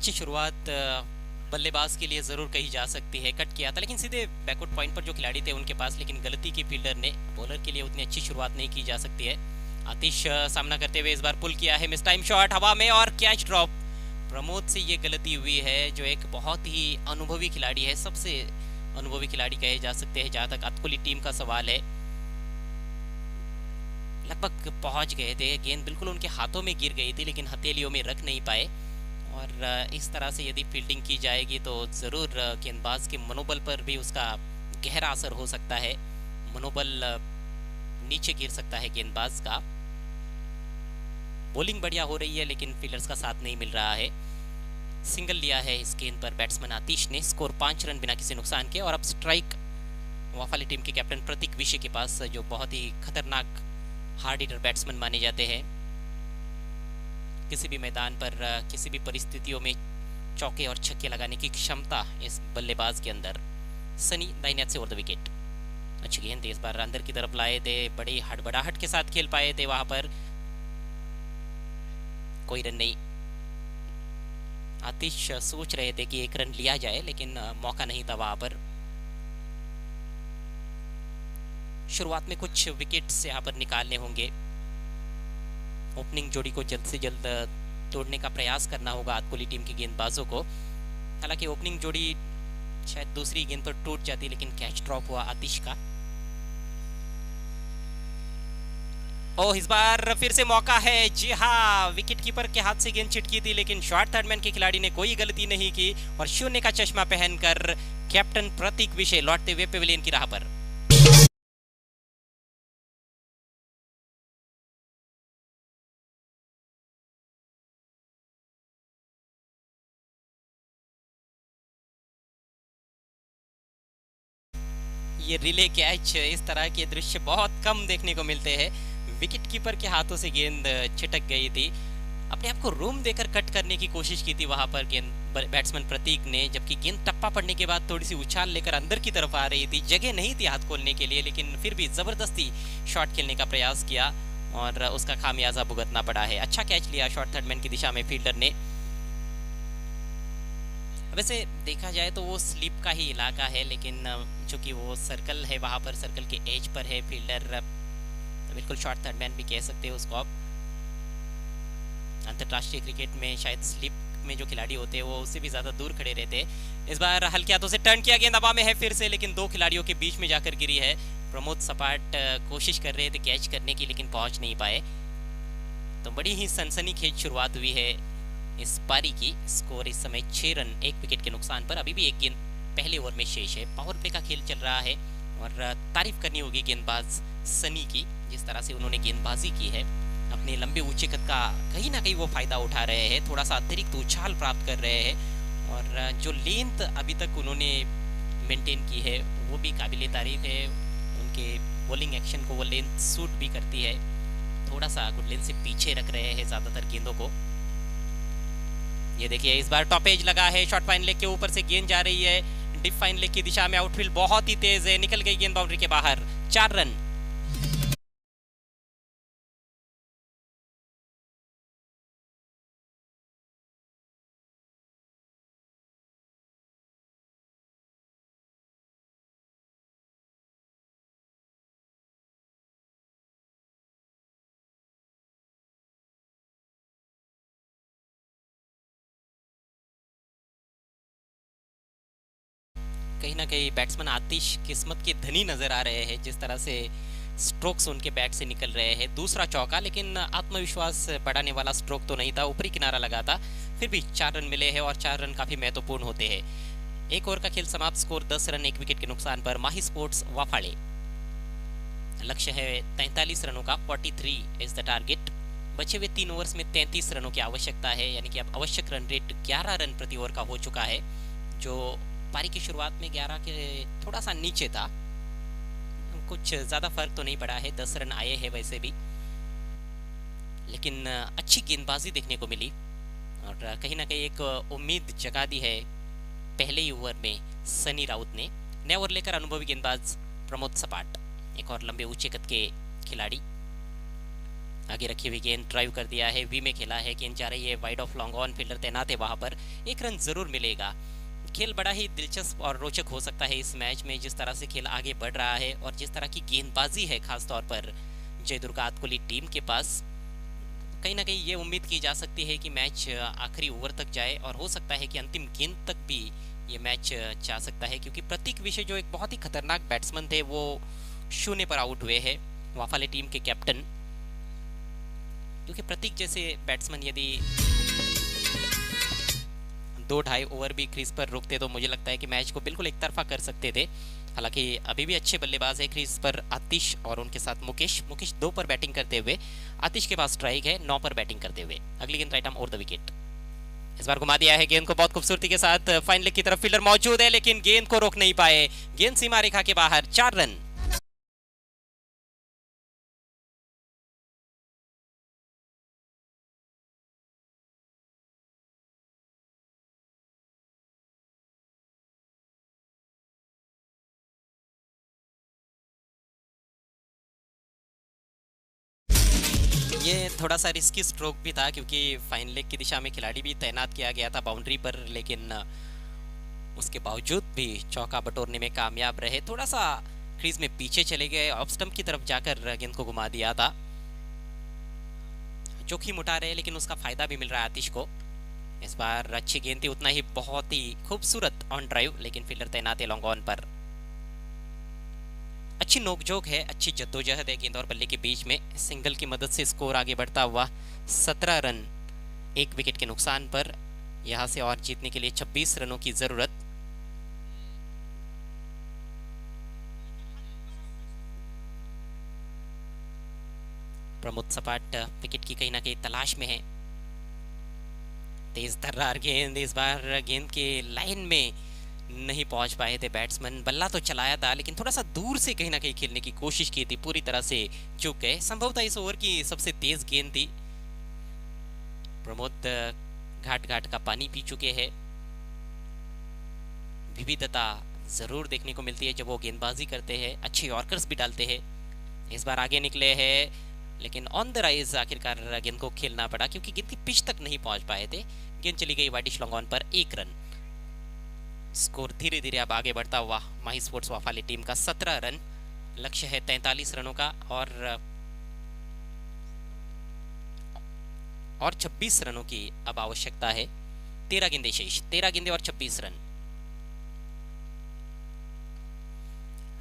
अच्छी शुरुआत बल्लेबाज के लिए ज़रूर कही जा सकती है। कट किया था लेकिन सीधे बैकवर्ड पॉइंट पर जो खिलाड़ी थे उनके पास, लेकिन गलती की फील्डर ने। बॉलर के लिए उतनी अच्छी शुरुआत नहीं की जा सकती है। आतिश सामना करते हुए इस बार पुल किया है, मिस टाइम शॉट हवा में और कैच ड्रॉप। प्रमोद से ये गलती हुई है, जो एक बहुत ही अनुभवी खिलाड़ी है, सबसे अनुभवी खिलाड़ी कहे जा सकते हैं जहाँ तक अतकुली टीम का सवाल है। लगभग पहुंच गए थे, गेंद बिल्कुल उनके हाथों में गिर गई थी लेकिन हथेलियों में रख नहीं पाए। और इस तरह से यदि फील्डिंग की जाएगी तो ज़रूर गेंदबाज के मनोबल पर भी उसका गहरा असर हो सकता है। मनोबल नीचे गिर सकता है गेंदबाज का। बॉलिंग बढ़िया हो रही है लेकिन फील्डर्स का साथ नहीं मिल रहा है। सिंगल लिया है इस गेंद पर बैट्समैन आतिश ने। स्कोर 5 रन बिना किसी नुकसान के। और अब स्ट्राइक वाफाली टीम के कैप्टन प्रतीक विशे के पास, जो बहुत ही खतरनाक हार्ड हिटर बैट्समैन माने जाते हैं। किसी भी मैदान पर किसी भी परिस्थितियों में चौके और छक्के लगाने की क्षमता इस बल्लेबाज के अंदर। सनी दाहिने हाथ से ओवर द विकेट। अच्छी गेंद इस बार अंदर की तरफ लाए थे, बड़ी हड़बड़ाहट के साथ खेल पाए थे, वहां पर कोई रन नहीं। आतिश सोच रहे थे कि 1 रन लिया जाए लेकिन मौका नहीं था वहां पर। शुरुआत में कुछ विकेट्स यहाँ पर निकालने होंगे। ओपनिंग जोड़ी को जल्द से जल्द तोड़ने का प्रयास करना होगा अतकुली टीम की गेंदबाजों को। हालांकि ओपनिंग जोड़ी शायद दूसरी गेंद पर टूट जाती लेकिन कैच ड्रॉप हुआ आतिश का। ओह, इस बार फिर से मौका है। जी हाँ, विकेट कीपर के हाथ से गेंद छिटकी थी लेकिन शॉर्ट थर्डमैन के खिलाड़ी ने कोई गलती नहीं की और शून्य का चश्मा पहनकर कैप्टन प्रतीक विशे लौटते हुए पेविलियन की राह पर। ये रिले कैच, इस तरह के दृश्य बहुत कम देखने को मिलते हैं। विकेट कीपर के हाथों से गेंद छिटक गई थी। अपने आप को रूम देकर कट करने की कोशिश की थी वहां पर गेंद बैट्समैन प्रतीक ने, जबकि गेंद टप्पा पड़ने के बाद थोड़ी सी उछाल लेकर अंदर की तरफ आ रही थी। जगह नहीं थी हाथ खोलने के लिए लेकिन फिर भी जबरदस्ती शॉट खेलने का प्रयास किया और उसका खामियाजा भुगतना पड़ा है। अच्छा कैच लिया शॉर्ट थर्डमैन की दिशा में फील्डर ने। वैसे देखा जाए तो वो स्लिप का ही इलाका है लेकिन चूंकि वो सर्कल है, वहां पर सर्कल के एज पर है फील्डर, बिल्कुल शॉर्ट थर्डमैन भी कह सकते हो उसको आप। अंतरराष्ट्रीय क्रिकेट में शायद स्लिप में जो खिलाड़ी होते हैं वो उससे भी ज्यादा दूर खड़े रहते हैं। इस बार हल्के हाथों से टर्न किया, गेंद हवा में है फिर से लेकिन 2 खिलाड़ियों के बीच में जाकर गिरी है। प्रमोद सपाट कोशिश कर रहे थे कैच करने की लेकिन पहुंच नहीं पाए। तो बड़ी ही सनसनीखेज शुरुआत हुई है इस पारी की। स्कोर इस समय 6 रन 1 विकेट के नुकसान पर। अभी भी एक गेंद पहले ओवर में शेष है। पावर प्ले का खेल चल रहा है और तारीफ करनी होगी गेंदबाज सनी की, जिस तरह से उन्होंने गेंदबाजी की है। अपने लंबे ऊंचे कद का कहीं ना कहीं वो फायदा उठा रहे हैं, थोड़ा सा अतिरिक्त उछाल प्राप्त कर रहे हैं और जो लेंथ अभी तक उन्होंने मेंटेन की है वो भी काबिले तारीफ है। उनके बॉलिंग एक्शन को वो लेंथ सूट भी करती है। थोड़ा सा गुड लेंथ से पीछे रख रहे हैं ज्यादातर गेंदों को। ये देखिए इस बार टॉप एज लगा है, शॉर्ट फाइन लेग के ऊपर से गेंद जा रही है डिप फाइन लेग की दिशा में। आउटफील्ड बहुत ही तेज है, निकल गई गेंद बाउंड्री के बाहर। 4 रन। कहीं ना कहीं बैट्समैन आतिश किस्मत के धनी नजर आ रहे हैं, जिस तरह से स्ट्रोक्स उनके बैट से निकल रहे हैं। दूसरा चौका, लेकिन आत्मविश्वास बढ़ाने वाला स्ट्रोक तो नहीं था, ऊपरी किनारा लगा था। फिर भी 4 रन मिले हैं और 4 रन काफी महत्वपूर्ण होते हैं। 1 ओवर का खेल समाप्त, स्कोर 10 रन 1 विकेट के नुकसान पर। माही स्पोर्ट्स वाफाड़े। लक्ष्य है 43 रनों का, 43 इज द टारगेट। बचे हुए 3 ओवर्स में 33 रनों की आवश्यकता है, यानी कि अब आवश्यक रन रेट 11 रन प्रति ओवर का हो चुका है, जो पारी की शुरुआत में 11 के थोड़ा सा नीचे था। कुछ ज्यादा फर्क तो नहीं पड़ा है, 10 रन आए हैं वैसे भी, लेकिन अच्छी गेंदबाजी देखने को मिली और कहीं ना कहीं एक उम्मीद जगा दी है पहले ही ओवर में सनी राउत ने। नया ओवर लेकर अनुभवी गेंदबाज प्रमोद सपाट, एक और लंबे ऊंचे कद के खिलाड़ी। आगे रखी हुई गेंद ड्राइव कर दिया है, वी में खेला है, गेंद जा रही है wide of long on, fielder तैनात है वहां पर, एक रन जरूर मिलेगा। खेल बड़ा ही दिलचस्प और रोचक हो सकता है इस मैच में, जिस तरह से खेल आगे बढ़ रहा है और जिस तरह की गेंदबाजी है खासतौर पर जय दुर्गा आतकोली टीम के पास। कहीं ना कहीं ये उम्मीद की जा सकती है कि मैच आखिरी ओवर तक जाए और हो सकता है कि अंतिम गेंद तक भी ये मैच जा सकता है, क्योंकि प्रतीक विषय जो एक बहुत ही खतरनाक बैट्समैन थे वो 0 पर आउट हुए हैं, वाफाले टीम के कैप्टन। क्योंकि प्रतीक जैसे बैट्समैन यदि 2-2.5 ओवर भी क्रीज पर रुकते तो मुझे लगता है कि मैच को बिल्कुल एक तरफा कर सकते थे। हालांकि अभी भी अच्छे बल्लेबाज है क्रीज पर आतिश और उनके साथ मुकेश 2 पर बैटिंग करते हुए, आतिश के पास स्ट्राइक है 9 पर बैटिंग करते हुए। अगली गेंद right arm over the wicket, इस बार घुमा दिया है गेंद को बहुत खूबसूरती के साथ, फाइन लेग की तरफ फील्डर मौजूद है लेकिन गेंद को रोक नहीं पाए, गेंद सीमा रेखा के बाहर, 4 रन। ये थोड़ा सा रिस्की स्ट्रोक भी था क्योंकि फाइन लेग की दिशा में खिलाड़ी भी तैनात किया गया था बाउंड्री पर, लेकिन उसके बावजूद भी चौका बटोरने में कामयाब रहे। थोड़ा सा क्रीज में पीछे चले गए, ऑफ स्टंप की तरफ जाकर गेंद को घुमा दिया था। जोखिम उठा रहे लेकिन उसका फायदा भी मिल रहा है आतिश को। इस बार अच्छी गेंद थी, उतना ही बहुत ही खूबसूरत ऑन ड्राइव, लेकिन फील्डर तैनात है लॉन्ग ऑन पर। अच्छी नोकझोंक है, अच्छी जद्दोजहद है गेंद और बल्ले के बीच में। सिंगल की मदद से स्कोर आगे बढ़ता हुआ 17 रन 1 विकेट के नुकसान पर। यहां से और जीतने के लिए 26 रनों की जरूरत। प्रमोद सपाट विकेट की कहीं ना कहीं तलाश में है। तेज तर्रार गेंद, इस बार गेंद के लाइन में नहीं पहुंच पाए थे बैट्समैन। बल्ला तो चलाया था लेकिन थोड़ा सा दूर से कहीं ना कहीं खेलने की कोशिश की थी, पूरी तरह से चूक गए। संभवतः इस ओवर की सबसे तेज गेंद थी। प्रमोद घाट घाट का पानी पी चुके हैं। विविधता जरूर देखने को मिलती है जब वो गेंदबाजी करते हैं, अच्छे यॉर्कर्स भी डालते हैं। इस बार आगे निकले हैं लेकिन ऑन द राइज आखिरकार गेंद को खेलना पड़ा क्योंकि गेंद की पिच तक नहीं पहुंच पाए थे। गेंद चली गई widish long on per, 1 run. Score धीरे धीरे अब आगे बढ़ता हुआ माही स्पोर्ट्स वाफाली टीम का 17 रन, लक्ष्य है 43 रनों का और 26 रनों की अब आवश्यकता है। 13 गेंदें शेष, 13 गेंदें और 26 रन।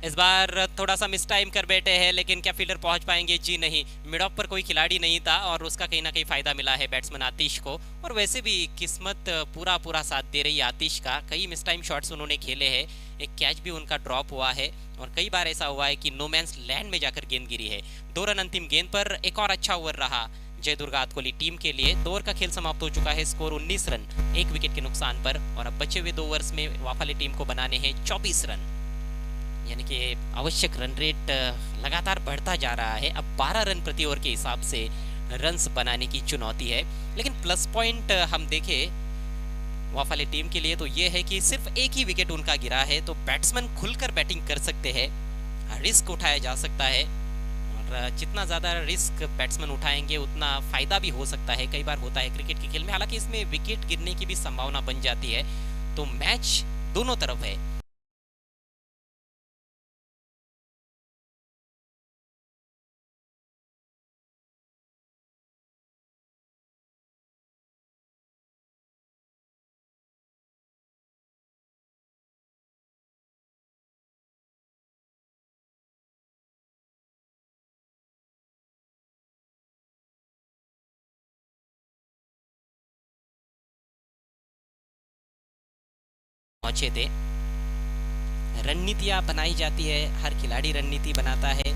इस बार थोड़ा सा मिस टाइम कर बैठे हैं लेकिन क्या फील्डर पहुंच पाएंगे? जी नहीं, मिड ऑफ पर कोई खिलाड़ी नहीं था और उसका कहीं ना कहीं फायदा मिला है बैट्समैन आतिश को। और वैसे भी किस्मत पूरा साथ दे रही है आतिश का। कई मिस टाइम शॉट्स उन्होंने खेले हैं, एक कैच भी उनका ड्रॉप हुआ है और कई बार ऐसा हुआ है कि नो मैंस लैंड में जाकर गेंद गिरी है। 2 रन अंतिम गेंद पर। एक और अच्छा ओवर रहा जय दुर्गा आतकोली टीम के लिए। 2 ओवर का खेल समाप्त हो चुका है, स्कोर 19 रन 1 विकेट के नुकसान पर। और अब बचे हुए 2 ओवर्स में वाफाली टीम को बनाने हैं 24 रन, यानी कि आवश्यक रन रेट लगातार बढ़ता जा रहा है। अब 12 रन प्रति ओवर के हिसाब से रन्स बनाने की चुनौती है। लेकिन प्लस पॉइंट हम देखें वाफाली टीम के लिए तो ये है कि सिर्फ एक ही विकेट उनका गिरा है, तो बैट्समैन खुलकर बैटिंग कर सकते हैं, रिस्क उठाया जा सकता है। और जितना ज़्यादा रिस्क बैट्समैन उठाएंगे उतना फ़ायदा भी हो सकता है। कई बार होता है क्रिकेट के खेल में, हालांकि इसमें विकेट गिरने की भी संभावना बन जाती है। तो मैच दोनों तरफ है। पहुंचे थे, रणनीतियां बनाई जाती है, हर खिलाड़ी रणनीति बनाता है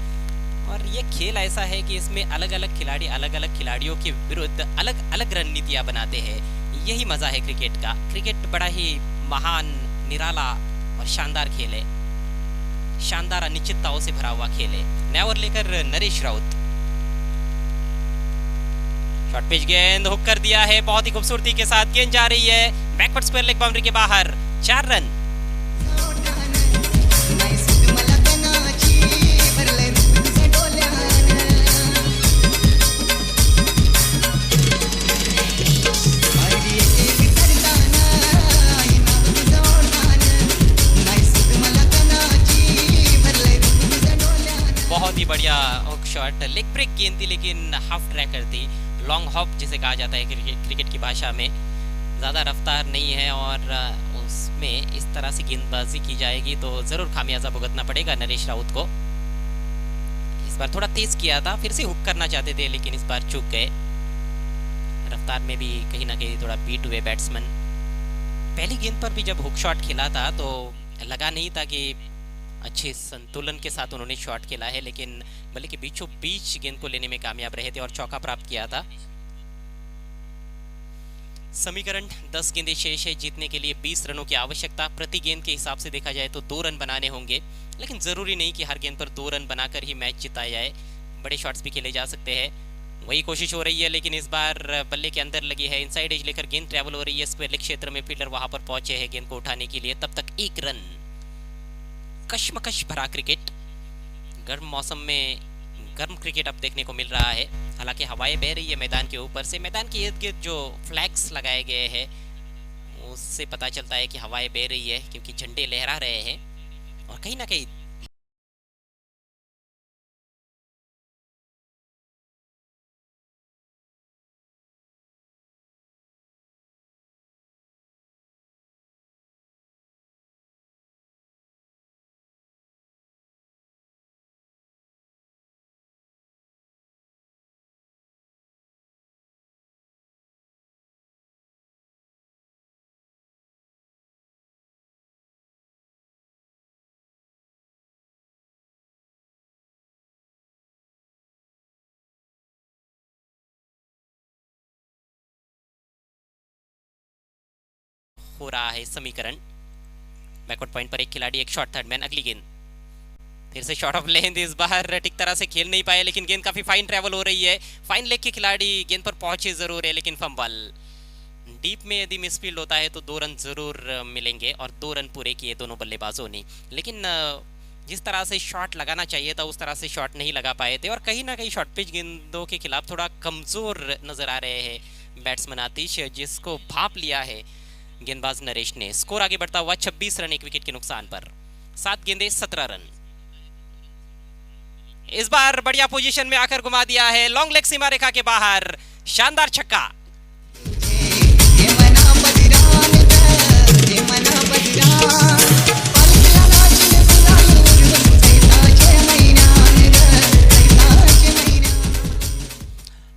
और ये खेल ऐसा है कि इसमें अलग अलग खिलाड़ी अलग अलग खिलाड़ियों के विरुद्ध अलग अलग रणनीतियां बनाते हैं। यही मजा है क्रिकेट का। क्रिकेट बड़ा ही महान, निराला और शानदार खेल है, शानदार अनिश्चितताओं से भरा हुआ खेल है। नया ओवर लेकर नरेश राउत, शॉर्ट पिच गेंद हुक कर दिया है, बहुत ही खूबसूरती के साथ गेंद जा रही है बैकवर्ड स्क्वायर लेग बाउंड्री के बाहर, 4 रन। परफेक्ट गेंद थी लेकिन हाफ ट्रैकर थी, लॉन्ग हॉप जिसे कहा जाता है क्रिकेट की भाषा में। ज़्यादा रफ्तार नहीं है और उसमें इस तरह से गेंदबाजी की जाएगी तो ज़रूर खामियाजा भुगतना पड़ेगा नरेश राउत को। इस बार थोड़ा तेज किया था, फिर से हुक करना चाहते थे लेकिन इस बार चूक गए। रफ्तार में भी कहीं ना कहीं थोड़ा बीट हुए बैट्समैन। पहली गेंद पर भी जब हुक शॉट खेला था तो लगा नहीं था कि अच्छे संतुलन के साथ उन्होंने शॉट खेला है, लेकिन बल्कि के बीचों बीच गेंद को लेने में कामयाब रहे थे और चौका प्राप्त किया था। समीकरण 10 गेंदें शेष है, जीतने के लिए 20 रनों की आवश्यकता। प्रति गेंद के हिसाब से देखा जाए तो 2 रन बनाने होंगे, लेकिन जरूरी नहीं कि हर गेंद पर 2 रन बनाकर ही मैच जिताया जाए, बड़े शॉट्स भी खेले जा सकते हैं। वही कोशिश हो रही है लेकिन इस बार बल्ले के अंदर लगी है, इनसाइड एज लेकर गेंद ट्रैवल हो रही है स्क्वायर लेग क्षेत्र में, फील्डर वहां पर पहुंचे हैं गेंद को उठाने के लिए। तब तक 1 रन। कश्मकश भरा क्रिकेट, गर्म मौसम में गर्म क्रिकेट अब देखने को मिल रहा है। हालांकि हवाएं बह रही है मैदान के ऊपर से। मैदान के इर्द गिर्द जो फ्लैग्स लगाए गए हैं उससे पता चलता है कि हवाएं बह रही है, क्योंकि झंडे लहरा रहे हैं और कहीं ना कहीं हो रहा है समीकरण। बैकवर्ड पॉइंट पर एक खिलाड़ी, एक शॉट, थर्ड मैन। अगली गेंद फिर से शॉट ऑफ लेंथ, इस बार ठीक तरह से खेल नहीं पाए लेकिन गेंद काफी फाइन ट्रैवल हो रही है। फाइन लेग के खिलाड़ी गेंद पर पहुंचे जरूर है लेकिन फंबल। डीप में यदि मिसफील्ड होता है तो 2 रन जरूर मिलेंगे और 2 रन पूरे किए दोनों बल्लेबाजों ने, लेकिन जिस तरह से शॉट लगाना चाहिए था उस तरह से शॉट नहीं लगा पाए थे और कहीं ना कहीं शॉर्ट पिच गेंदों के खिलाफ थोड़ा कमजोर नजर आ रहे हैं बैट्समैन आतिश, जिसको भाप लिया है गेंदबाज नरेश ने। स्कोर आगे बढ़ता हुआ 26 रन 1 विकेट के नुकसान पर। 7 गेंदे 17 रन। इस बार बढ़िया पोजीशन में आकर घुमा दिया है, लॉन्ग लेग सीमा रेखा के बाहर, शानदार छक्का।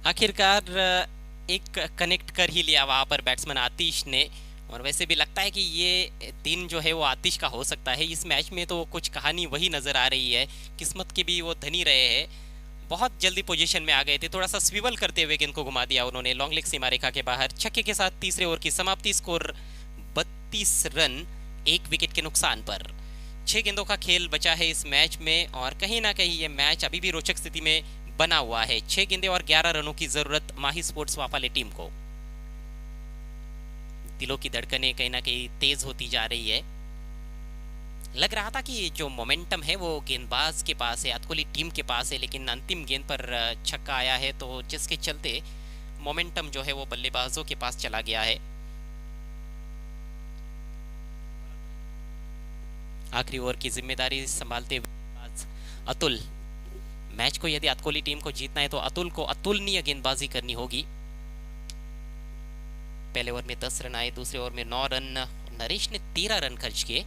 आखिरकार एक कनेक्ट कर ही लिया वहां पर बैट्समैन आतिश ने, और वैसे भी लगता है कि ये दिन जो है वो आतिश का हो सकता है। इस मैच में तो कुछ कहानी वही नज़र आ रही है, किस्मत के भी वो धनी रहे हैं। बहुत जल्दी पोजीशन में आ गए थे, थोड़ा सा स्विवल करते हुए गेंद को घुमा दिया उन्होंने लॉन्ग लेग सीमा रेखा के बाहर। छक्के के साथ तीसरे ओवर की समाप्ति, स्कोर 32 रन 1 विकेट के नुकसान पर। 6 गेंदों का खेल बचा है इस मैच में और कहीं ना कहीं ये मैच अभी भी रोचक स्थिति में बना हुआ है। 6 गेंदे और 11 रनों की जरूरत माही स्पोर्ट्स वाले टीम को। दिलों की धड़कनें कहीं ना कहीं तेज होती जा रही है। लग रहा था कि जो मोमेंटम है वो गेंदबाज के पास है, अतकोली टीम के पास है, लेकिन अंतिम गेंद पर छक्का आया है तो जिसके चलते मोमेंटम जो है वो बल्लेबाजों के पास चला गया है। आखिरी ओवर की जिम्मेदारी संभालते हुए अतुल, मैच को यदि अतकोली टीम को जीतना है तो अतुल को अतुलनीय गेंदबाजी करनी होगी। पहले ओवर में 10 रन आए, दूसरे ओवर में 9 रन, नरेश ने 13 रन खर्च किए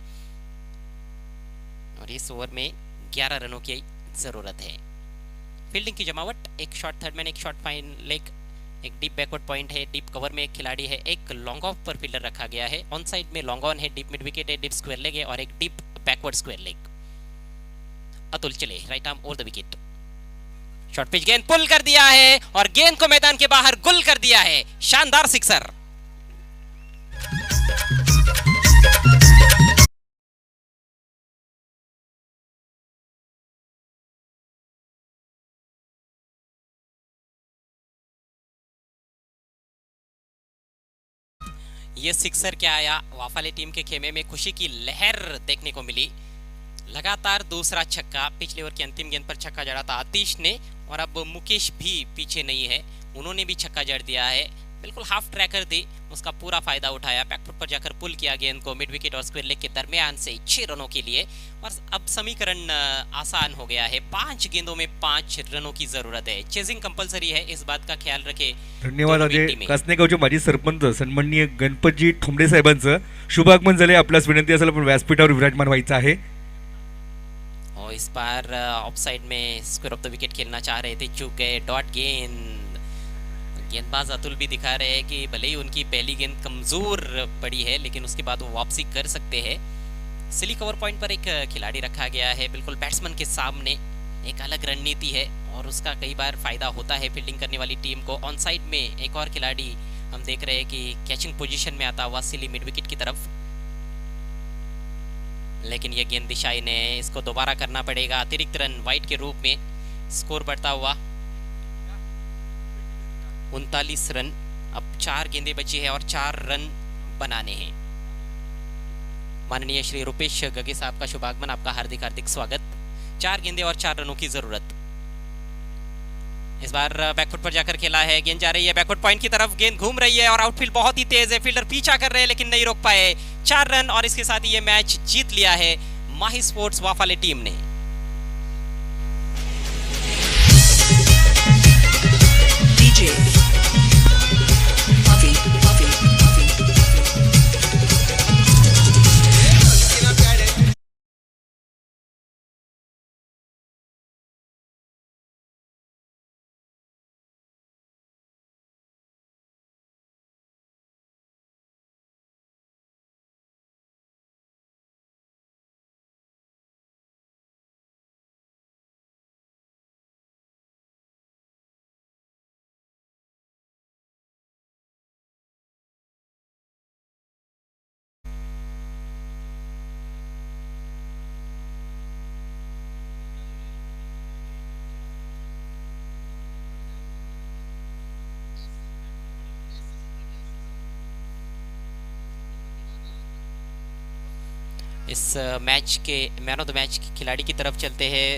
और इस ओवर में 11 रनों की जरूरत है। फील्डिंग की जमावट, एक शॉट थर्ड मैन, एक शॉट फाइन लेग, एक डीप बैकवर्ड पॉइंट है, डीप कवर में एक खिलाड़ी है, एक लॉन्ग ऑफ पर फील्डर रखा गया है, ऑन साइड में लॉन्ग ऑन है, डीप मिड विकेट है, डीप स्क्वायर लेग है और एक डीप बैकवर्ड स्क्वायर लेग। अतुल चले, right arm over the wicket, short pitch गेंद पुल कर दिया है और गेंद को मैदान के बाहर गुल कर दिया है। शानदार सिक्सर। ये सिक्सर क्या आया, वाफाले टीम के खेमे में खुशी की लहर देखने को मिली। लगातार दूसरा छक्का, पिछले ओवर की अंतिम गेंद पर छक्का जड़ा था आतिश ने और अब मुकेश भी पीछे नहीं है, उन्होंने भी छक्का जड़ दिया है। बिल्कुल हाफ ट्रैकर दी, उसका पूरा फायदा उठाया, बैकफुट पर जाकर पुल किया गेंद को मिड विकेट और स्क्वेयर लेग के दरमियान से 6 रनों के लिए। और अब समीकरण आसान हो गया है, 5 गेंदों में 5 रनों की जरूरत है। चेजिंग कंपलसरी है, इस बात का ख्याल रखे धन्यवाद दोनों अजय टीमें। कासनेगावचे माजी सरपंच सन्माननीय गणपतजी ठोंबरे साहेबांचं शुभागमन झाले. आपल्यास विनंती असेल आपण व्यासपीठावर विराजमान व्हायचं आहे. और इस बार ऑफ साइड में स्क्वायर ऑफ द विकेट खेलना चाह रहे थे, चूक गए। डॉट गेंद, गेंदबाज अतुल भी दिखा रहे हैं कि भले ही उनकी पहली गेंद कमजोर पड़ी है लेकिन उसके बाद वो वापसी कर सकते हैं। सिली कवर पॉइंट पर एक खिलाड़ी रखा गया है, बिल्कुल बैट्समैन के सामने एक अलग रणनीति है और उसका कई बार फायदा होता है फील्डिंग करने वाली टीम को। ऑन साइड में एक और खिलाड़ी हम देख रहे हैं कि कैचिंग पोजीशन में आता हुआ सिली मिड विकेट की तरफ, लेकिन ये गेंद दिशाई ने, इसको दोबारा करना पड़ेगा। अतिरिक्त रन वाइट के रूप में, स्कोर बढ़ता हुआ 39 रन। अब 4 गेंदें बची है और 4 रन बनाने हैं। माननीय श्री रुपेश गगे साहब का शुभागमन, आपका हार्दिक हार्दिक स्वागत। 4 गेंदें और 4 रनों की जरूरत। इस बार बैकफुट पर जाकर खेला है, गेंद जा रही है बैकफुट पॉइंट की तरफ, गेंद घूम रही है और आउटफील्ड बहुत ही तेज है, फील्डर पीछा कर रहे हैं लेकिन नहीं रोक पाए। 4 रन और इसके साथ ही ये मैच जीत लिया है माही स्पोर्ट्स वाफाले टीम ने। DJ Puffy, Puffy, Puffy, is match K man of the match खिलाड़ी की तरफ चलते हैं।